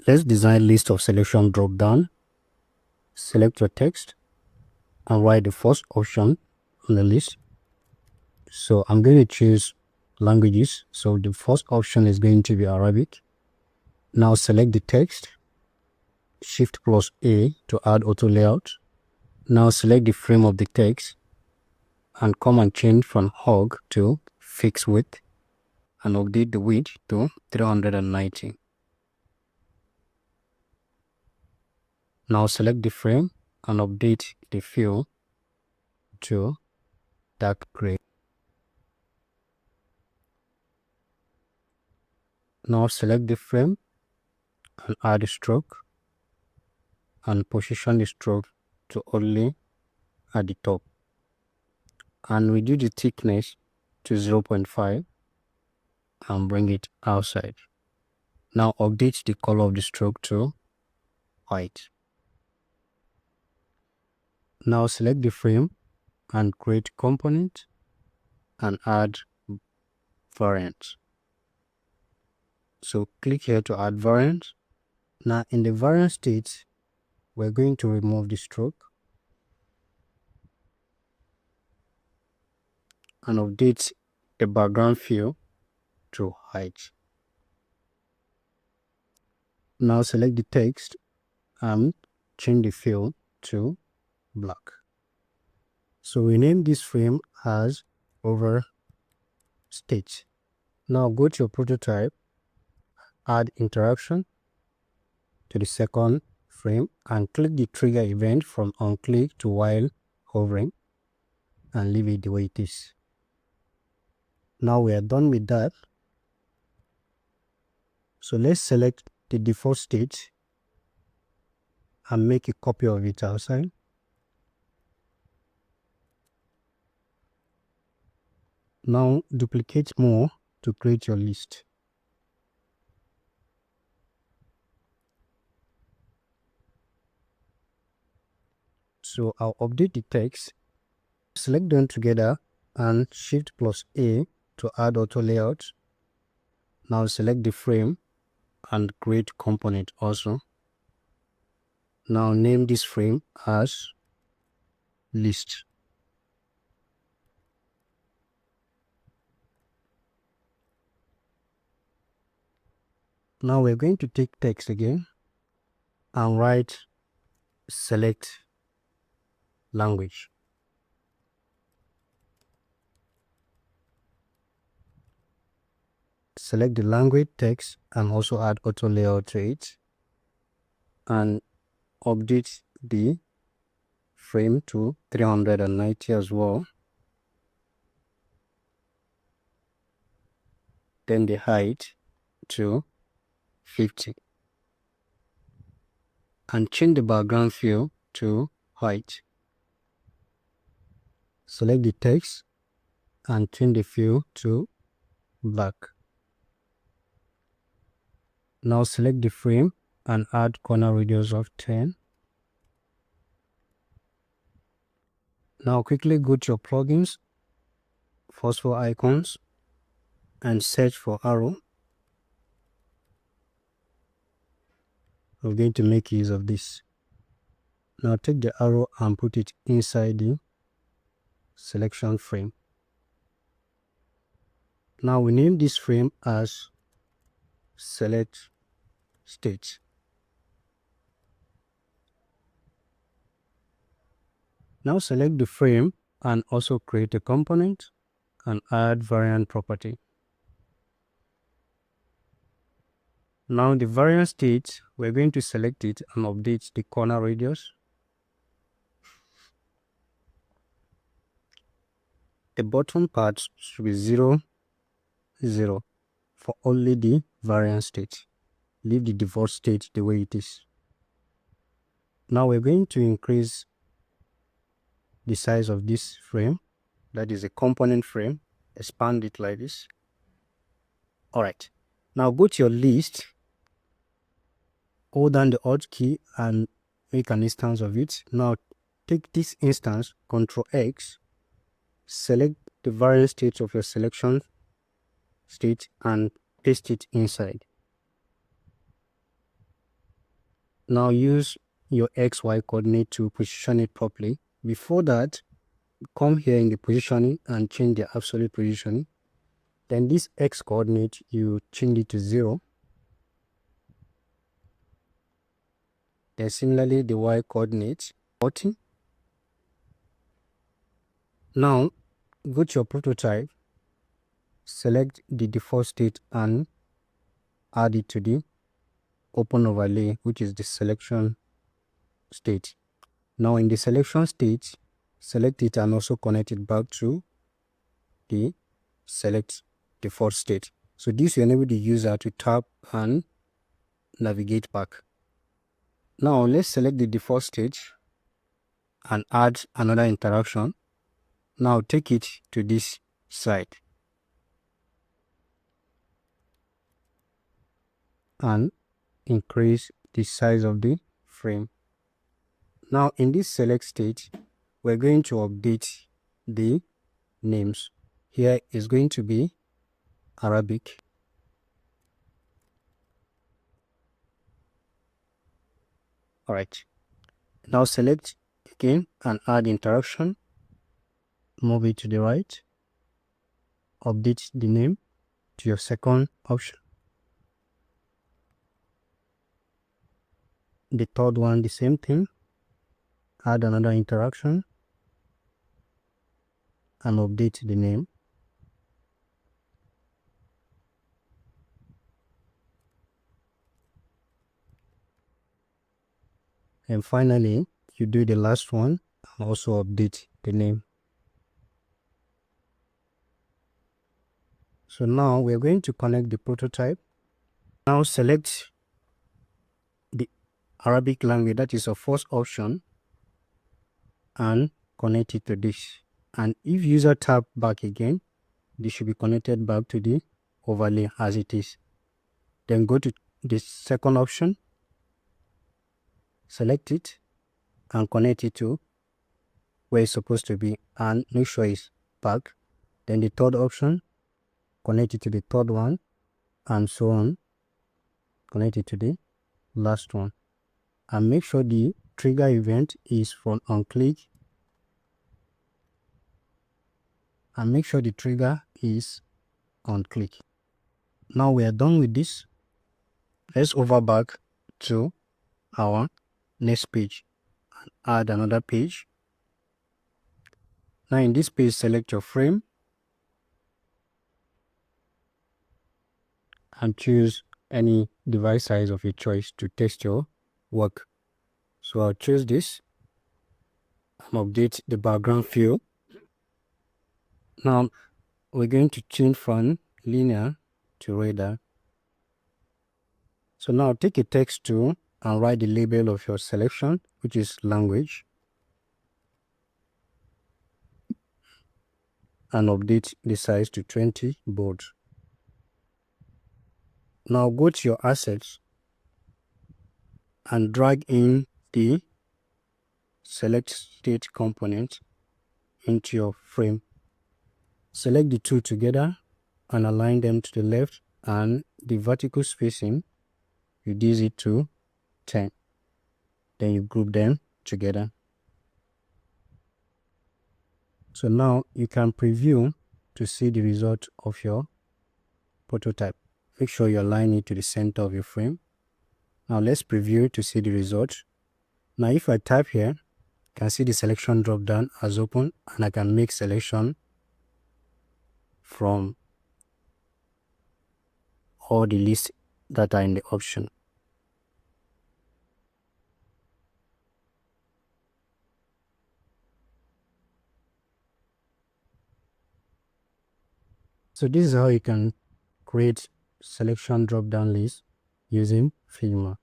Let's design list of selection drop down. Select your text and write the first option on the list. So I'm going to choose languages. So the first option is going to be Arabic. Now select the text, Shift plus A to add auto layout. Now select the frame of the text and come and change from hog to fixed width and update the width to 390. Now select the frame and update the fill to dark gray. Now select the frame and add a stroke and position the stroke to only at the top and reduce the thickness to 0.5 and bring it outside. Now update the color of the stroke to white. Now select the frame and create component and add variant. So click here to add variant. Now in the variant state, we're going to remove the stroke and update the background fill to white. Now select the text and change the fill to black. So we name this frame as over state. Now go to your prototype, add interaction to the second frame and click the trigger event from on click to while hovering and leave it the way it is. Now we are done with that. So let's select the default state and make a copy of it outside. Now duplicate more to create your list. So I'll update the text, select them together and Shift plus A to add auto layout. Now select the frame and create component also. Now name this frame as list. Now we're going to take text again and write select language. Select the language text and also add auto layout to it and update the frame to 390 as well. Then the height to 50 and change the background fill to white. Select the text and change the fill to black. Now select the frame and add corner radius of 10. Now quickly go to your plugins, first for icons and search for arrow. We're going to make use of this. Now take the arrow and put it inside the selection frame. Now we name this frame as select state. Now select the frame and also create a component and add variant property. Now the variant state, we're going to select it and update the corner radius. The bottom part should be 0, 0 for only the variant state. Leave the default state the way it is. Now we're going to increase the size of this frame, that is a component frame, expand it like this. Alright, now go to your list, hold down the Alt key and make an instance of it. Now take this instance, Ctrl X, select the variant state of your selection state and paste it inside. Now use your XY coordinate to position it properly. Before that, come here in the positioning and change the absolute positioning. Then this X coordinate, you change it to 0. Then similarly, the Y coordinate, 40. Now, go to your prototype, select the default state and add it to the open overlay, which is the selection state. Now in the selection state, select it and also connect it back to the select default state. So this will enable the user to tap and navigate back. Now let's select the default state and add another interaction. Now take it to this side and increase the size of the frame. Now in this select state, we're going to update the names. Here is going to be Arabic. Alright. Now select again and add interaction. Move it to the right. Update the name to your second option. The third one, the same thing. Add another interaction and update the name. And finally, you do the last one and also update the name. So now we're going to connect the prototype. Now select the Arabic language, that is our first option, and connect it to this. And if user tap back again, this should be connected back to the overlay as it is. Then go to the second option, select it and connect it to where it's supposed to be and make sure it's back. Then the third option, connect it to the third one and so on. Connect it to the last one and make sure the trigger event is from on click, and make sure the trigger is on click. Now we are done with this. Let's hover back to our next page and add another page. Now in this page, select your frame and choose any device size of your choice to test your work. So I'll choose this and update the background fill. Now we're going to change from linear to radar. So now take a text tool and write the label of your selection, which is language, and update the size to 20 bold. Now go to your assets and drag in the select state component into your frame. Select the two together and align them to the left, and the vertical spacing, reduce it to 10. Then you group them together. So now you can preview to see the result of your prototype. Make sure you align it to the center of your frame. Now let's preview to see the result. Now if I type here, you can see the selection drop down has opened and I can make selection from all the lists that are in the option. So this is how you can create selection drop down list using Figma.